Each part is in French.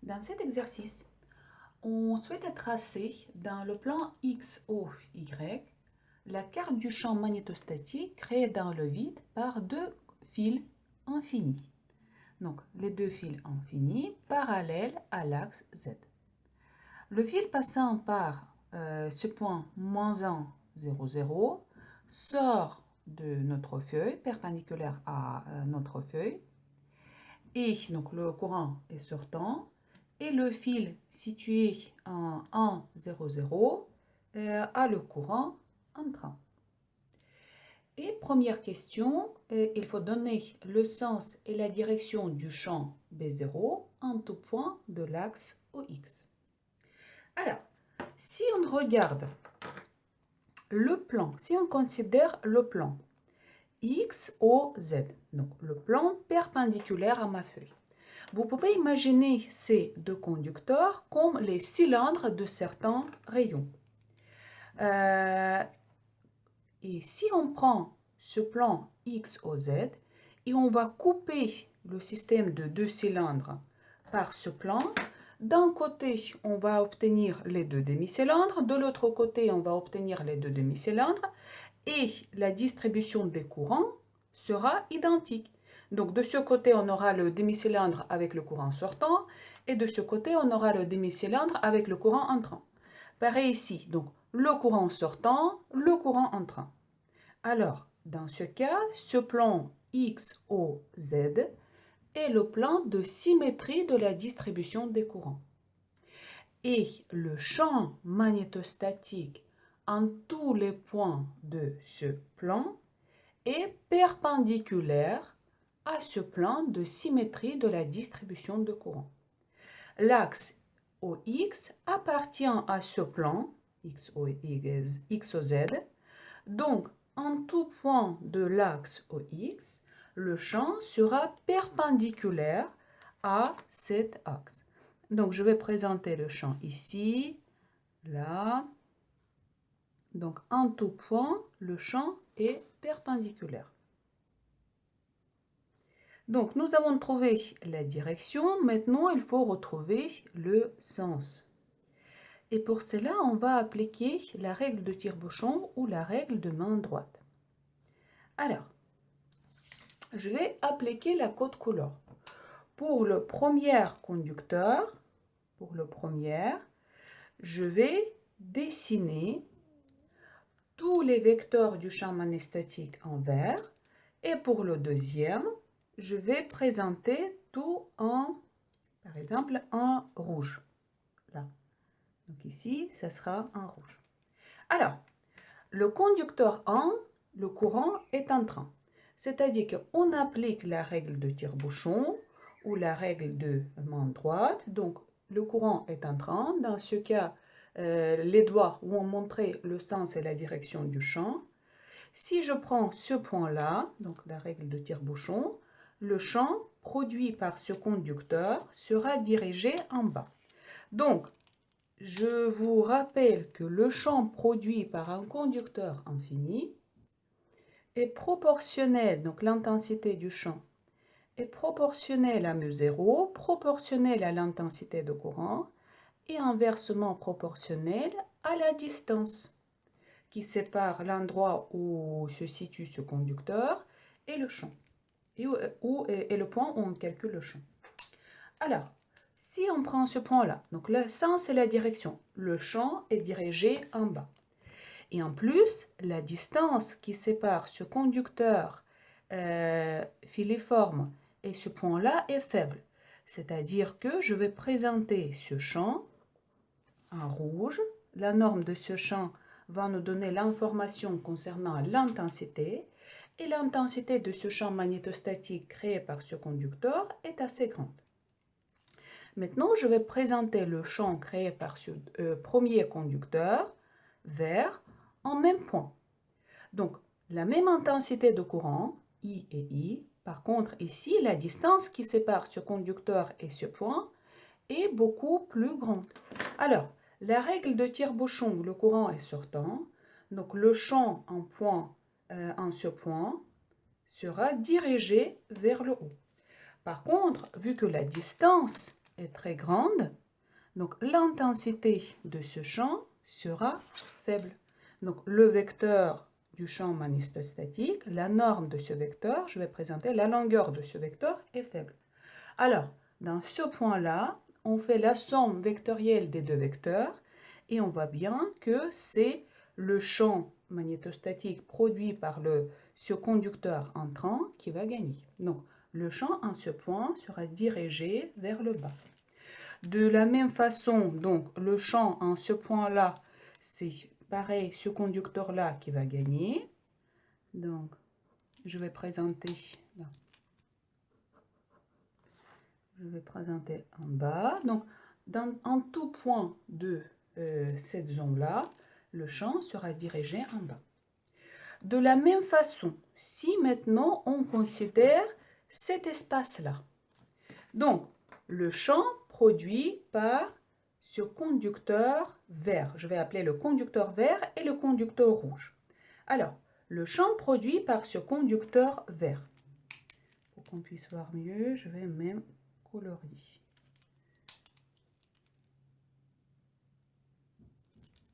Dans cet exercice, on souhaite tracer dans le plan XOY la carte du champ magnétostatique créée dans le vide par deux fils infinis. Donc, les deux fils infinis parallèles à l'axe Z. Le fil passant par ce point -1, 0, 0 sort de notre feuille, perpendiculaire à notre feuille. Et donc le courant est sortant. Et le fil situé en 1, 0, 0 a le courant entrant. Et première question, il faut donner le sens et la direction du champ B0 en tout point de l'axe OX. Alors, si on regarde le plan, si on considère le plan XOZ, donc le plan perpendiculaire à ma feuille, vous pouvez imaginer ces deux conducteurs comme les cylindres de certains rayons. Et si on prend ce plan XOZ et on va couper le système de deux cylindres par ce plan, d'un côté, on va obtenir les deux demi-cylindres, de l'autre côté, on va obtenir les deux demi-cylindres, et la distribution des courants sera identique. Donc de ce côté, on aura le demi-cylindre avec le courant sortant, et de ce côté, on aura le demi-cylindre avec le courant entrant. Pareil ici, donc le courant sortant, le courant entrant. Alors, dans ce cas, ce plan XOZ est le plan de symétrie de la distribution des courants. Et le champ magnétostatique en tous les points de ce plan est perpendiculaire à ce plan de symétrie de la distribution de courant. L'axe OX appartient à ce plan, XOZ, donc en tout point de l'axe OX, le champ sera perpendiculaire à cet axe. Donc je vais présenter le champ ici, là. Donc en tout point, le champ est perpendiculaire. Donc nous avons trouvé la direction, maintenant il faut retrouver le sens. Et pour cela, on va appliquer la règle de tire-bouchon ou la règle de main droite. Alors, je vais appliquer la code couleur. Pour le premier conducteur, je vais dessiner tous les vecteurs du champ magnétostatique en vert. Et pour le deuxième, je vais présenter tout en, par exemple, en rouge. Là. Donc ici, ça sera en rouge. Alors, le conducteur 1, le courant est entrant. C'est-à-dire qu'on applique la règle de tire-bouchon ou la règle de main droite. Donc, le courant est entrant. Dans ce cas, les doigts vont montrer le sens et la direction du champ. Si je prends ce point-là, donc la règle de tire-bouchon, le champ produit par ce conducteur sera dirigé en bas. Donc, je vous rappelle que le champ produit par un conducteur infini est proportionnel, donc l'intensité du champ est proportionnelle à μ0, proportionnelle à l'intensité de courant et inversement proportionnelle à la distance qui sépare l'endroit où se situe ce conducteur et le champ, et le point où on calcule le champ. Alors, si on prend ce point-là, donc le sens et la direction, le champ est dirigé en bas. Et en plus, la distance qui sépare ce conducteur filiforme et ce point-là est faible. C'est-à-dire que je vais présenter ce champ en rouge. La norme de ce champ va nous donner l'information concernant l'intensité. Et l'intensité de ce champ magnétostatique créé par ce conducteur est assez grande. Maintenant, je vais présenter le champ créé par ce premier conducteur, vert, en même point. Donc, la même intensité de courant, I et I. Par contre, ici, la distance qui sépare ce conducteur et ce point est beaucoup plus grande. Alors, la règle de tire-bouchon, le courant est sortant. Donc, le champ en point, en ce point, sera dirigé vers le haut. Par contre, vu que la distance est très grande, donc l'intensité de ce champ sera faible. Donc le vecteur du champ magnétostatique, la norme de ce vecteur, je vais présenter la longueur de ce vecteur est faible. Alors, dans ce point-là, on fait la somme vectorielle des deux vecteurs et on voit bien que c'est le champ magnétostatique produit par ce conducteur entrant qui va gagner. Donc, le champ en ce point sera dirigé vers le bas. De la même façon, donc, le champ en ce point-là, c'est pareil, ce conducteur-là qui va gagner. Donc, je vais présenter là. Je vais présenter en bas. Donc, en tout point de cette zone-là, le champ sera dirigé en bas. De la même façon, si maintenant on considère cet espace-là, donc le champ produit par ce conducteur vert, je vais appeler le conducteur vert et le conducteur rouge. Alors, le champ produit par ce conducteur vert. Pour qu'on puisse voir mieux, je vais même colorier.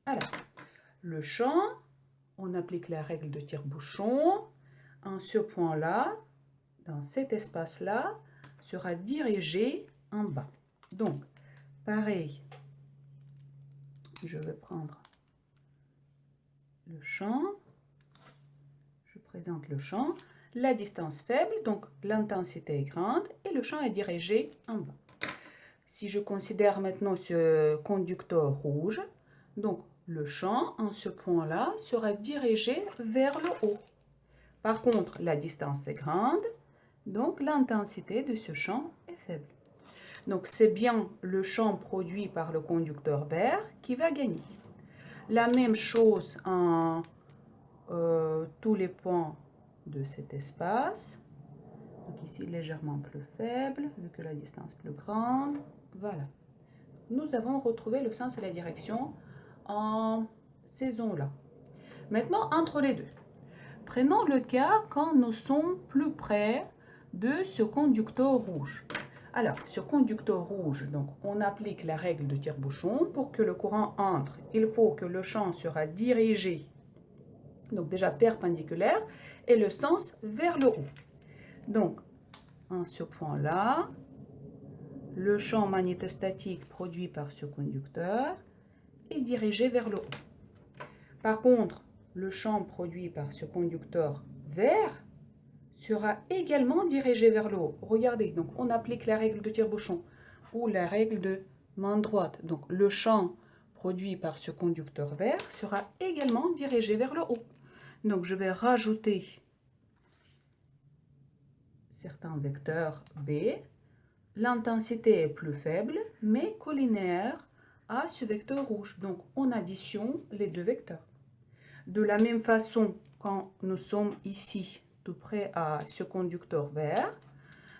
Alors, le champ, on applique la règle de tire-bouchon. En ce point-là, dans cet espace-là, sera dirigé en bas. Donc, pareil, je vais prendre le champ. Je présente le champ. La distance faible, donc l'intensité est grande et le champ est dirigé en bas. Si je considère maintenant ce conducteur rouge, donc le champ en ce point-là sera dirigé vers le haut. Par contre, la distance est grande, donc l'intensité de ce champ est faible. Donc c'est bien le champ produit par le conducteur vert qui va gagner. La même chose en tous les points de cet espace. Donc ici légèrement plus faible, vu que la distance est plus grande. Voilà. Nous avons retrouvé le sens et la direction en ces zones-là. Maintenant, entre les deux. Prenons le cas quand nous sommes plus près de ce conducteur rouge. Alors, ce conducteur rouge, donc on applique la règle de tire-bouchon. Pour que le courant entre, il faut que le champ sera dirigé, donc déjà perpendiculaire, et le sens vers le haut. Donc, en ce point-là, le champ magnétostatique produit par ce conducteur est dirigé vers le haut. Par contre, le champ produit par ce conducteur vert sera également dirigé vers le haut. Regardez, donc on applique la règle de tire-bouchon ou la règle de main droite. Donc le champ produit par ce conducteur vert sera également dirigé vers le haut. Donc je vais rajouter certains vecteurs B. L'intensité est plus faible, mais collinéaire à ce vecteur rouge. Donc on additionne les deux vecteurs. De la même façon, quand nous sommes ici, tout près à ce conducteur vert,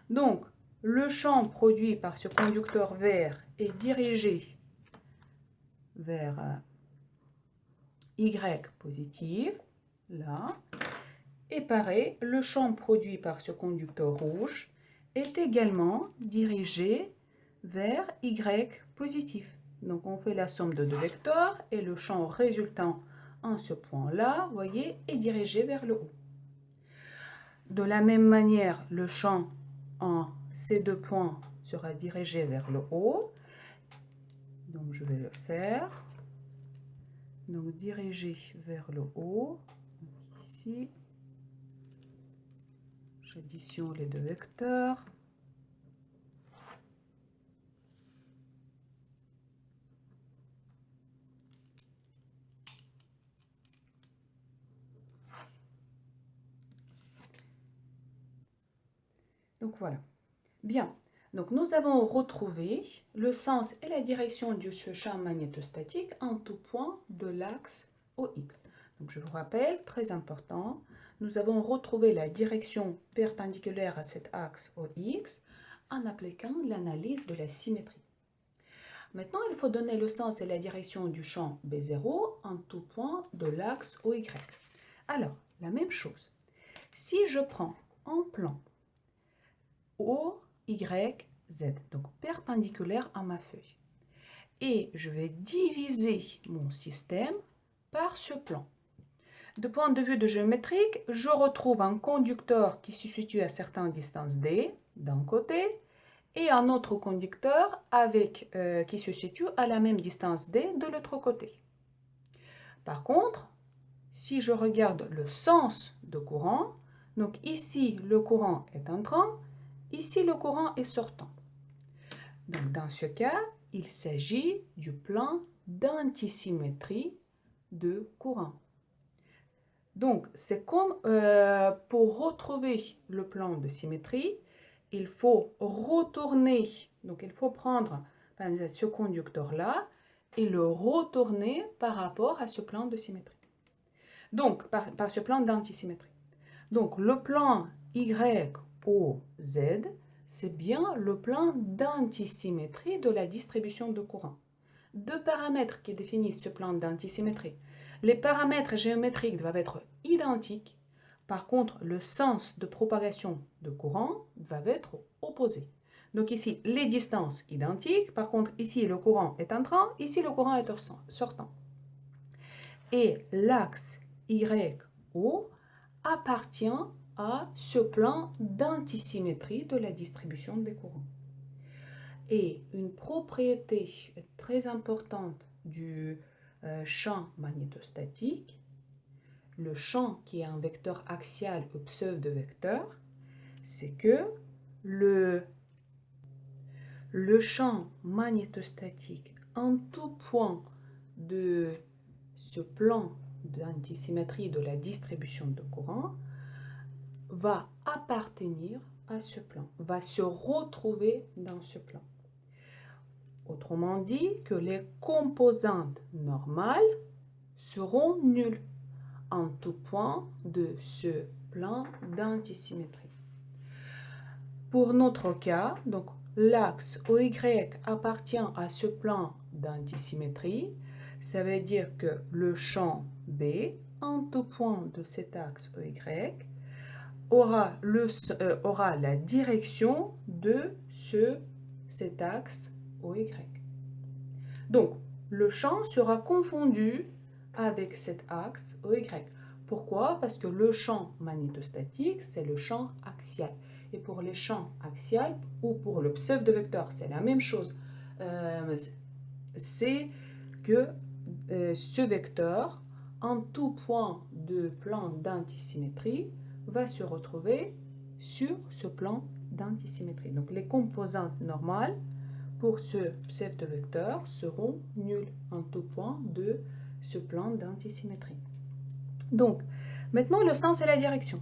donc le champ produit par ce conducteur vert est dirigé vers Y positive, là. Et pareil, le champ produit par ce conducteur rouge est également dirigé vers Y positif. Donc on fait la somme de deux vecteurs et le champ résultant en ce point-là, vous voyez, est dirigé vers le haut. De la même manière, le champ en ces deux points sera dirigé vers le haut. Donc je vais le faire. Donc dirigé vers le haut. Donc, ici, j'additionne les deux vecteurs. Donc voilà. Bien. Donc nous avons retrouvé le sens et la direction de ce champ magnétostatique en tout point de l'axe OX. Donc je vous rappelle, très important, nous avons retrouvé la direction perpendiculaire à cet axe OX en appliquant l'analyse de la symétrie. Maintenant, il faut donner le sens et la direction du champ B0 en tout point de l'axe OY. Alors, la même chose. Si je prends en plan OY0, Z, donc perpendiculaire à ma feuille. Et je vais diviser mon système par ce plan. De point de vue de géométrique, je retrouve un conducteur qui se situe à certaines distances D d'un côté et un autre conducteur qui se situe à la même distance D de l'autre côté. Par contre, si je regarde le sens de courant, donc ici le courant est entrant, ici le courant est sortant. Donc dans ce cas, il s'agit du plan d'antisymétrie de courant. Donc c'est comme pour retrouver le plan de symétrie, il faut retourner, donc il faut prendre par exemple, ce conducteur-là et le retourner par rapport à ce plan de symétrie. Donc par ce plan d'antisymétrie. Donc le plan YOZ, c'est bien le plan d'antisymétrie de la distribution de courant. Deux paramètres qui définissent ce plan d'antisymétrie. Les paramètres géométriques doivent être identiques. Par contre, le sens de propagation de courant va être opposé. Donc ici, les distances identiques. Par contre, ici, le courant est entrant. Ici, le courant est sortant. Et l'axe YO appartient à ce plan d'antisymétrie de la distribution des courants. Et une propriété très importante du champ magnétostatique, le champ qui est un vecteur axial ou pseudo-vecteur, c'est que le champ magnétostatique en tout point de ce plan d'antisymétrie de la distribution de courant va appartenir à ce plan, va se retrouver dans ce plan. Autrement dit, que les composantes normales seront nulles en tout point de ce plan d'antisymétrie. Pour notre cas, donc l'axe OY appartient à ce plan d'antisymétrie. Ça veut dire que le champ B, en tout point de cet axe OY, aura la direction de cet axe OY. Donc, le champ sera confondu avec cet axe OY. Pourquoi? Parce que le champ magnétostatique, c'est le champ axial. Et pour les champs axiaux ou pour le pseudo-vecteur, c'est la même chose. C'est que ce vecteur, en tout point de plan d'antisymétrie, va se retrouver sur ce plan d'antisymétrie. Donc les composantes normales pour ce pseudo-vecteur seront nulles en tout point de ce plan d'antisymétrie. Donc, maintenant le sens et la direction.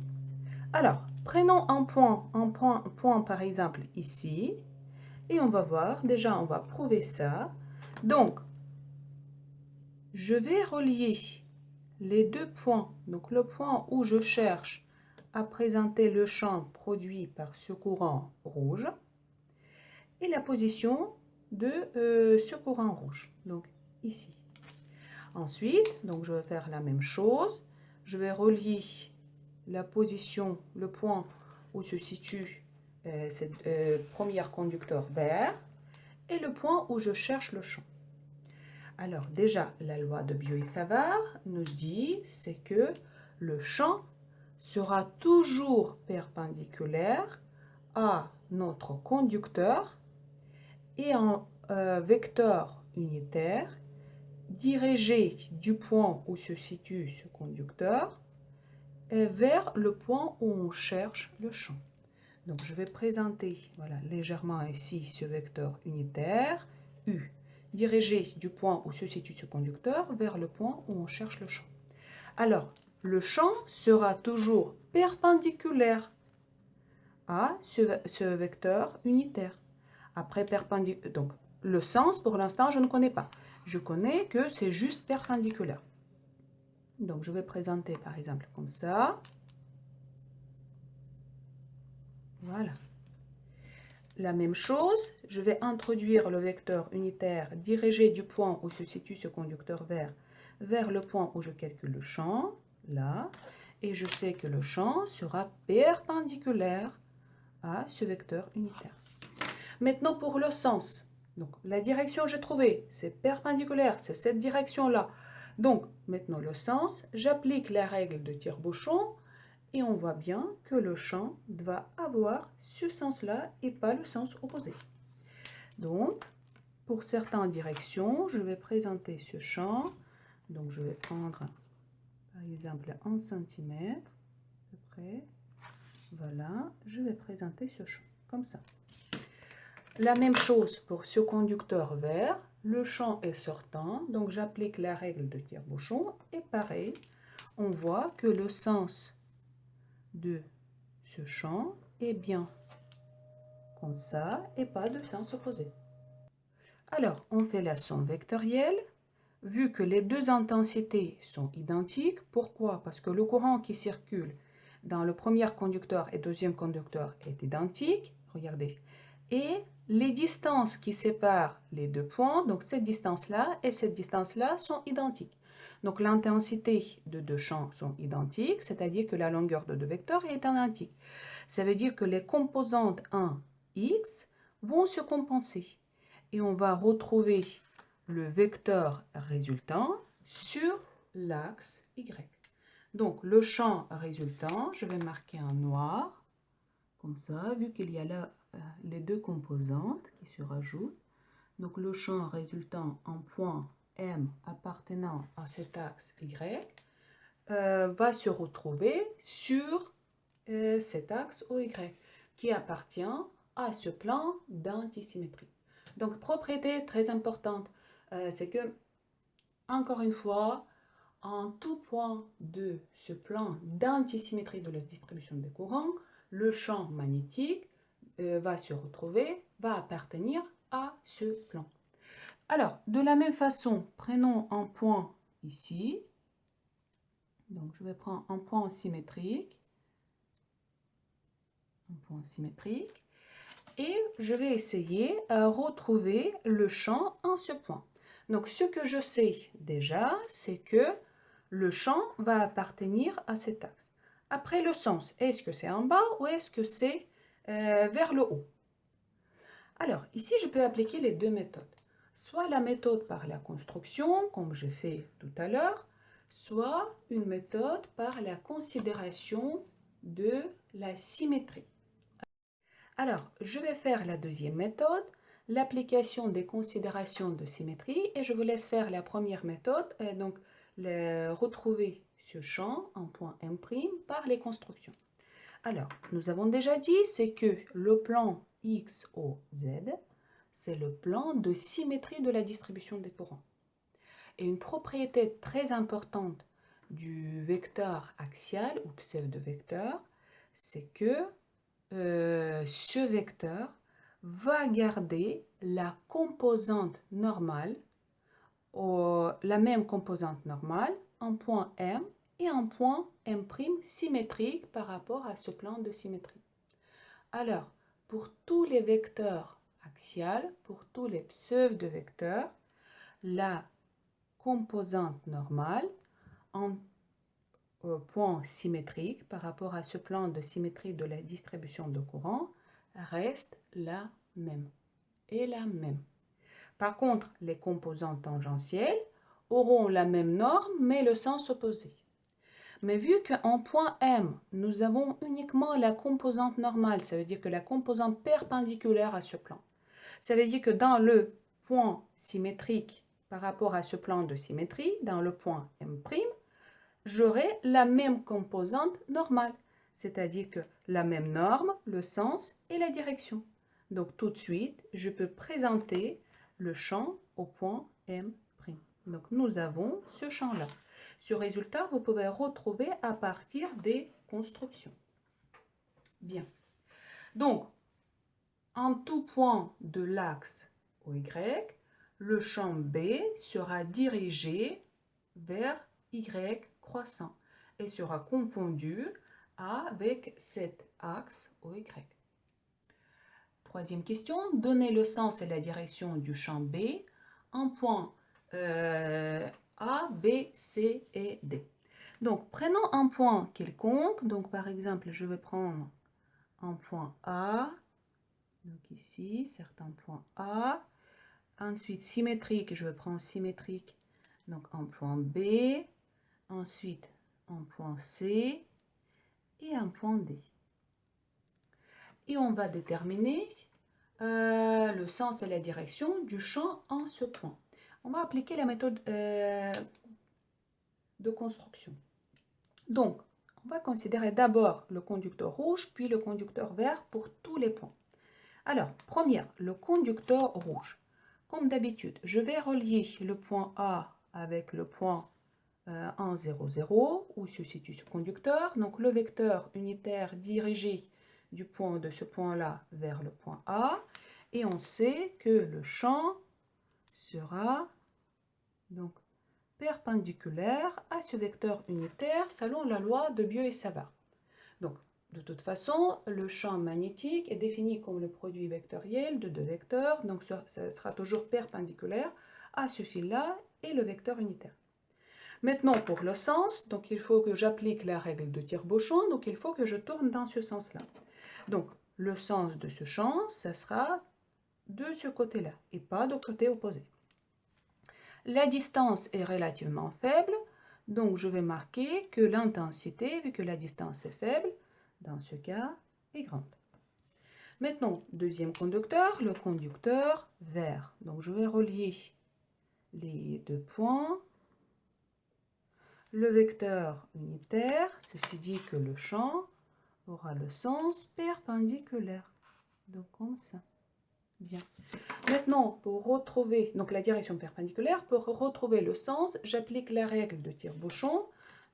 Alors, prenons un point par exemple ici, et on va voir, déjà on va prouver ça. Donc, je vais relier les deux points, donc le point où je cherche à présenter le champ produit par ce courant rouge et la position de ce courant rouge, donc ici. Ensuite, donc je vais faire la même chose, je vais relier la position, le point où se situe ce premier conducteur vert et le point où je cherche le champ. Alors déjà, la loi de Biot-Savart nous dit, c'est que le champ sera toujours perpendiculaire à notre conducteur et en vecteur unitaire dirigé du point où se situe ce conducteur vers le point où on cherche le champ. Donc je vais présenter légèrement ici ce vecteur unitaire U dirigé du point où se situe ce conducteur vers le point où on cherche le champ. Alors, le champ sera toujours perpendiculaire à ce vecteur unitaire. Après perpendiculaire, donc le sens pour l'instant je ne connais pas. Je connais que c'est juste perpendiculaire. Donc je vais présenter par exemple comme ça. Voilà. La même chose, je vais introduire le vecteur unitaire dirigé du point où se situe ce conducteur vert vers le point où je calcule le champ, là, et je sais que le champ sera perpendiculaire à ce vecteur unitaire. Maintenant, pour le sens. Donc, la direction, j'ai trouvé, c'est perpendiculaire, c'est cette direction-là. Donc, maintenant, le sens, j'applique la règle de tire-bouchon et on voit bien que le champ va avoir ce sens-là et pas le sens opposé. Donc, pour certaines directions, je vais présenter ce champ. Donc, je vais prendre, par exemple, 1 cm, à peu près. Voilà, je vais présenter ce champ, comme ça. La même chose pour ce conducteur vert. Le champ est sortant, donc j'applique la règle de tire-bouchon. Et pareil, on voit que le sens de ce champ est bien comme ça et pas de sens opposé. Alors, on fait la somme vectorielle. Vu que les deux intensités sont identiques, pourquoi? Parce que le courant qui circule dans le premier conducteur et deuxième conducteur est identique. Regardez. Et les distances qui séparent les deux points, donc cette distance-là et cette distance-là, sont identiques. Donc l'intensité de deux champs sont identiques, c'est-à-dire que la longueur de deux vecteurs est identique. Ça veut dire que les composantes 1, x, vont se compenser. Et on va retrouver le vecteur résultant sur l'axe y. Donc le champ résultant, je vais marquer en noir, comme ça, vu qu'il y a là les deux composantes qui se rajoutent. Donc le champ résultant en point M appartenant à cet axe Y va se retrouver sur cet axe OY qui appartient à ce plan d'antisymétrie. Donc propriété très importante, c'est que, encore une fois, en tout point de ce plan d'antisymétrie de la distribution des courants, le champ magnétique va se retrouver, va appartenir à ce plan. Alors, de la même façon, prenons un point ici. Donc, je vais prendre un point symétrique. Un point symétrique. Et je vais essayer de retrouver le champ en ce point. Donc, ce que je sais déjà, c'est que le champ va appartenir à cet axe. Après, le sens, est-ce que c'est en bas ou est-ce que c'est vers le haut? Alors, ici, je peux appliquer les deux méthodes. Soit la méthode par la construction, comme j'ai fait tout à l'heure, soit une méthode par la considération de la symétrie. Alors, je vais faire la deuxième méthode, l'application des considérations de symétrie, et je vous laisse faire la première méthode, donc retrouver ce champ en point M' par les constructions. Alors, nous avons déjà dit, c'est que le plan XOZ, c'est le plan de symétrie de la distribution des courants. Et une propriété très importante du vecteur axial ou pseudo-vecteur, c'est que ce vecteur va garder la composante normale, la même composante normale, en point M et en point M' symétrique par rapport à ce plan de symétrie. Alors, pour tous les vecteurs axiales, pour tous les pseudo-vecteurs, la composante normale en point symétrique par rapport à ce plan de symétrie de la distribution de courant reste la même et la même. Par contre, les composantes tangentielles auront la même norme mais le sens opposé. Mais vu qu'en point M, nous avons uniquement la composante normale, ça veut dire que la composante perpendiculaire à ce plan. Ça veut dire que dans le point symétrique par rapport à ce plan de symétrie, dans le point M', j'aurai la même composante normale, c'est-à-dire que la même norme, le sens et la direction. Donc tout de suite, je peux présenter le champ au point M'. Donc nous avons ce champ-là. Ce résultat, vous pouvez retrouver à partir des constructions. Bien. Donc, en tout point de l'axe OY, le champ B sera dirigé vers Y croissant et sera confondu avec cet axe OY. Troisième question, donnez le sens et la direction du champ B en point A, B, C et D. Donc, prenons un point quelconque. Donc, par exemple, je vais prendre un point A, Donc ici, certains points A. Ensuite, symétrique, je prends symétrique. Donc un point B. Ensuite, un point C et un point D. Et on va déterminer le sens et la direction du champ en ce point. On va appliquer la méthode de construction. Donc, on va considérer d'abord le conducteur rouge, puis le conducteur vert pour tous les points. Alors, première, le conducteur rouge. Comme d'habitude, je vais relier le point A avec le point 1, 0, 0, où se situe ce conducteur. Donc, le vecteur unitaire dirigé du point de ce point-là vers le point A. Et on sait que le champ sera donc perpendiculaire à ce vecteur unitaire selon la loi de Biot et Savart. Donc, de toute façon, le champ magnétique est défini comme le produit vectoriel de deux vecteurs, donc ça sera toujours perpendiculaire à ce fil-là et le vecteur unitaire. Maintenant, pour le sens, donc il faut que j'applique la règle de tire-bouchon, donc il faut que je tourne dans ce sens-là. Donc, le sens de ce champ, ça sera de ce côté-là et pas du côté opposé. La distance est relativement faible, donc je vais marquer que l'intensité, vu que la distance est faible, dans ce cas, est grande. Maintenant, deuxième conducteur, le conducteur vert. Donc je vais relier les deux points. Le vecteur unitaire, ceci dit que le champ aura le sens perpendiculaire. Donc comme ça. Bien. Maintenant, pour retrouver donc la direction perpendiculaire, pour retrouver le sens, j'applique la règle de tire-bouchon.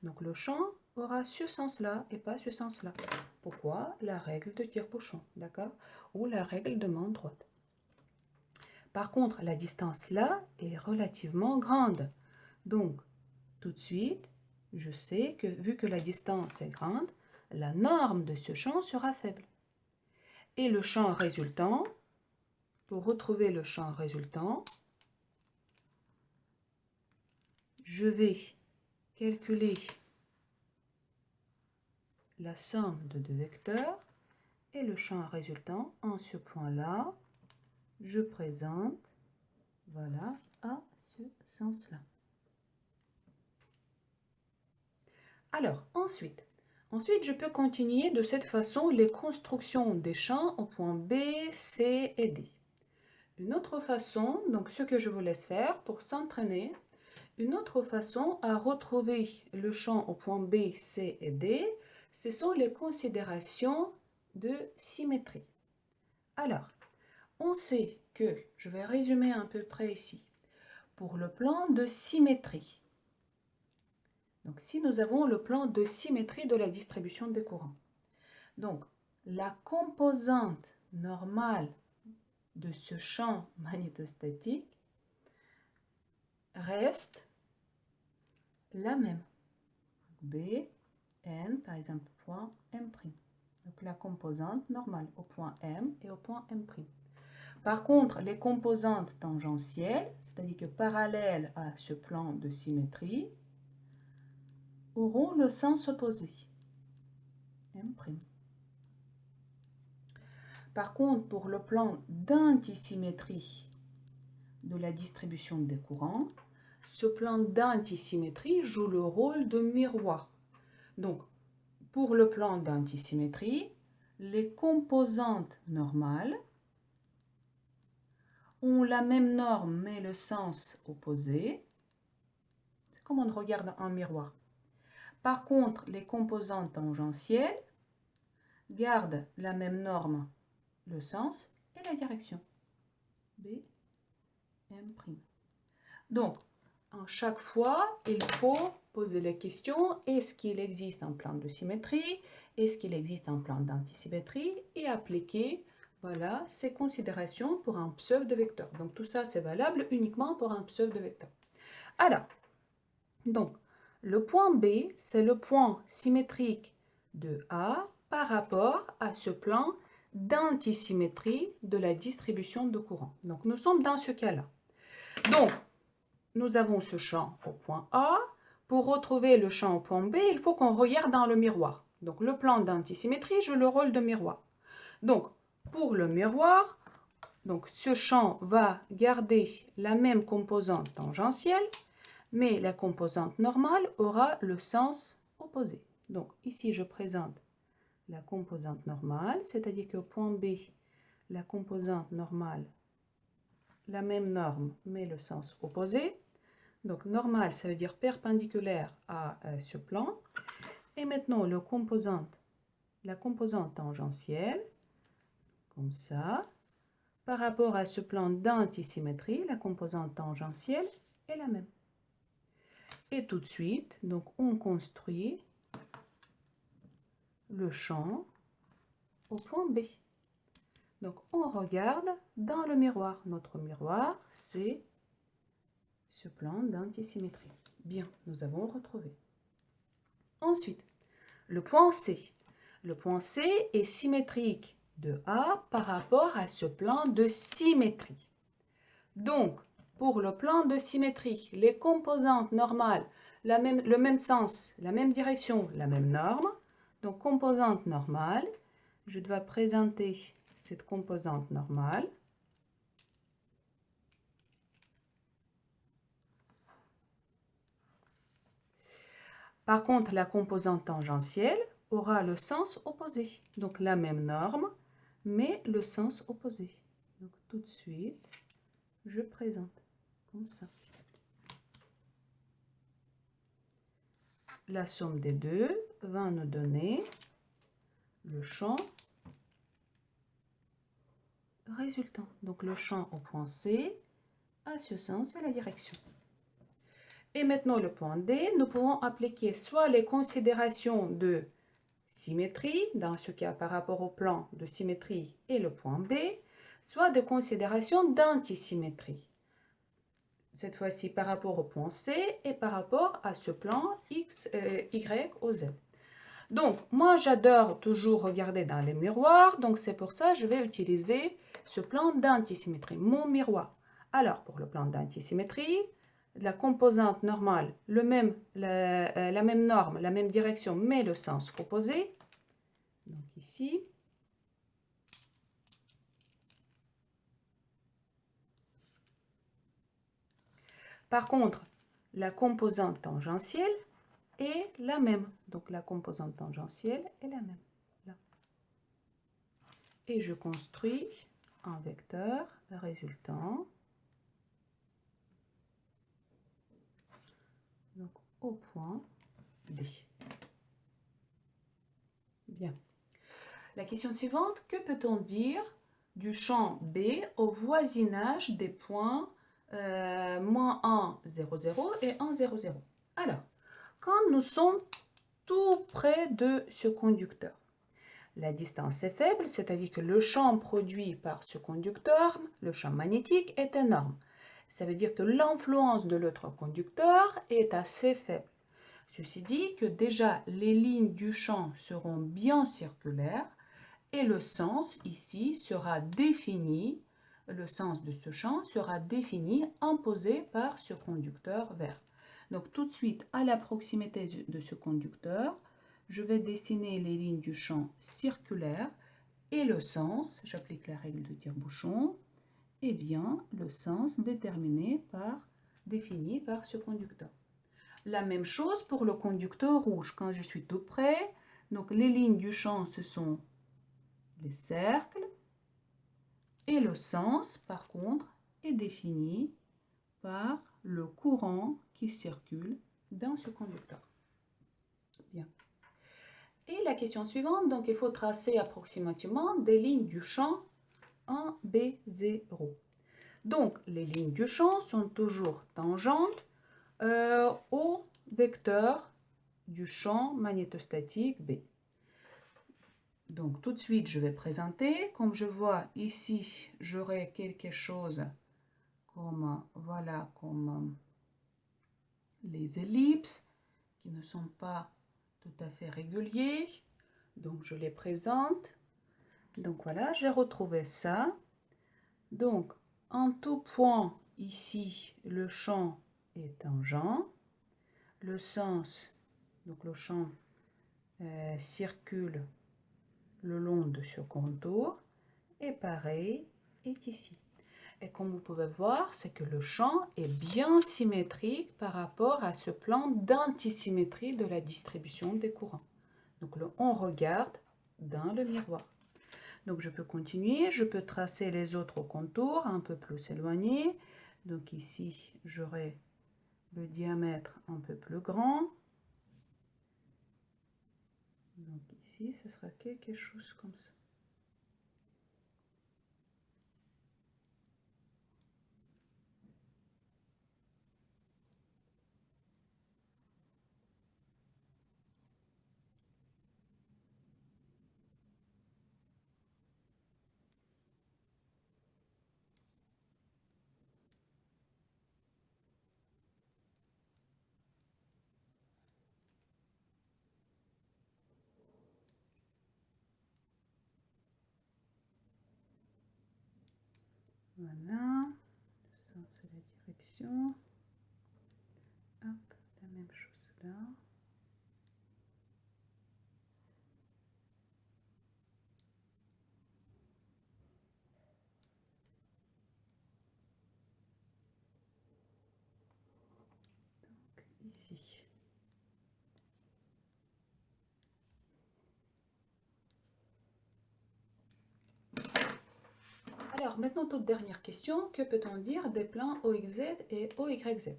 Donc le champ aura ce sens-là et pas ce sens-là. Pourquoi? La règle de tire-bouchon, d'accord? Ou la règle de main droite. Par contre, la distance là est relativement grande. Donc, tout de suite, je sais que vu que la distance est grande, la norme de ce champ sera faible. Et le champ résultant, pour retrouver le champ résultant, je vais calculer la somme de deux vecteurs et le champ résultant en ce point-là, je présente, voilà, à ce sens-là. Alors, ensuite, je peux continuer de cette façon les constructions des champs au point B, C et D. Une autre façon, donc ce que je vous laisse faire pour s'entraîner, une autre façon à retrouver le champ au point B, C et D, ce sont les considérations de symétrie. Alors, on sait que, je vais résumer à peu près ici, pour le plan de symétrie. Donc, si nous avons le plan de symétrie de la distribution des courants, donc la composante normale de ce champ magnétostatique reste la même. B, N, par exemple, point M'. Donc la composante normale au point M et au point M'. Par contre, les composantes tangentielles, c'est-à-dire que parallèles à ce plan de symétrie, auront le sens opposé. M'. Par contre, pour le plan d'antisymétrie de la distribution des courants, ce plan d'antisymétrie joue le rôle de miroir. Donc, pour le plan d'antisymétrie, les composantes normales ont la même norme mais le sens opposé. C'est comme on regarde un miroir. Par contre, les composantes tangentielles gardent la même norme, le sens et la direction. B, M'. Donc, à chaque fois, il faut poser la question, est-ce qu'il existe un plan de symétrie? Est-ce qu'il existe un plan d'antisymétrie? Et appliquer, voilà, ces considérations pour un pseudo-vecteur. Donc, tout ça, c'est valable uniquement pour un pseudo-vecteur. Alors, donc, le point B, c'est le point symétrique de A par rapport à ce plan d'antisymétrie de la distribution de courant. Donc, nous sommes dans ce cas-là. Donc, nous avons ce champ au point A. Pour retrouver le champ au point B, il faut qu'on regarde dans le miroir. Donc, le plan d'antisymétrie joue le rôle de miroir. Donc, pour le miroir, donc ce champ va garder la même composante tangentielle, mais la composante normale aura le sens opposé. Donc ici, je présente la composante normale, c'est-à-dire qu'au point B, la composante normale, la même norme, mais le sens opposé. Donc normale, ça veut dire perpendiculaire à ce plan. Et maintenant, la composante tangentielle, comme ça. Par rapport à ce plan d'antisymétrie, la composante tangentielle est la même. Et tout de suite, donc on construit le champ au point B. Donc on regarde dans le miroir. Notre miroir, c'est ce plan d'antisymétrie. Bien, nous avons retrouvé. Ensuite, le point C. Le point C est symétrique de A par rapport à ce plan de symétrie. Donc, pour le plan de symétrie, les composantes normales, le même sens, la même direction, la même norme. Donc, composante normale, je dois présenter cette composante normale. Par contre, la composante tangentielle aura le sens opposé. Donc, la même norme, mais le sens opposé. Donc, tout de suite, je présente comme ça. La somme des deux va nous donner le champ résultant. Donc le champ au point C a ce sens et la direction. Et maintenant le point D, nous pouvons appliquer soit les considérations de symétrie, dans ce cas par rapport au plan de symétrie et le point B, soit des considérations d'antisymétrie. Cette fois-ci par rapport au point C et par rapport à ce plan X, Y ou Z. Donc, moi, j'adore toujours regarder dans les miroirs. Donc, c'est pour ça que je vais utiliser ce plan d'antisymétrie, mon miroir. Alors, pour le plan d'antisymétrie, la composante normale, la même norme, la même direction, mais le sens opposé. Donc, ici. Par contre, la composante tangentielle est la même. Donc, la composante tangentielle est la même. Là. Et je construis un vecteur résultant. Donc, au point D. Bien. La question suivante, que peut-on dire du champ B au voisinage des points moins 1, 0, 0 et 1, 0, 0? Alors, quand nous sommes tout près de ce conducteur, la distance est faible, c'est-à-dire que le champ produit par ce conducteur, le champ magnétique, est énorme. Ça veut dire que l'influence de l'autre conducteur est assez faible. Ceci dit que déjà les lignes du champ seront bien circulaires et le sens ici sera défini, le sens de ce champ sera défini, imposé par ce conducteur vert. Donc tout de suite à la proximité de ce conducteur, je vais dessiner les lignes du champ circulaire et le sens, j'applique la règle de tire-bouchon, et bien le sens défini par ce conducteur. La même chose pour le conducteur rouge. Quand je suis tout près, donc les lignes du champ, ce sont les cercles. Et le sens, par contre, est défini par le courant qui circule dans ce conducteur. Bien. Et la question suivante, donc il faut tracer approximativement des lignes du champ 1B0. Donc les lignes du champ sont toujours tangentes au vecteur du champ magnétostatique B. Donc tout de suite, je vais présenter. Comme je vois ici, j'aurai quelque chose comme, voilà, comme les ellipses qui ne sont pas tout à fait réguliers. Donc je les présente. Donc voilà, j'ai retrouvé ça. Donc en tout point, ici, le champ est tangent. Le sens, donc le champ circule le long de ce contour et pareil est ici. Et comme vous pouvez voir, c'est que le champ est bien symétrique par rapport à ce plan d'antisymétrie de la distribution des courants. Donc on regarde dans le miroir. Donc je peux continuer, je peux tracer les autres contours un peu plus éloignés. Donc ici, j'aurai le diamètre un peu plus grand. Donc ici, ce sera quelque chose comme ça. Voilà, ça c'est la direction. Hop, la même chose là. Donc ici. Alors maintenant, toute dernière question, que peut-on dire des plans OXZ et OYZ?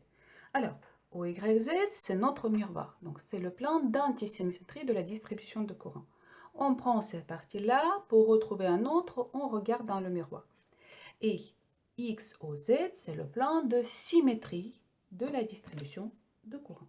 Alors, OYZ, c'est notre miroir, donc c'est le plan d'antisymétrie de la distribution de courant. On prend cette partie-là, pour retrouver un autre, on regarde dans le miroir. Et XOZ, c'est le plan de symétrie de la distribution de courant.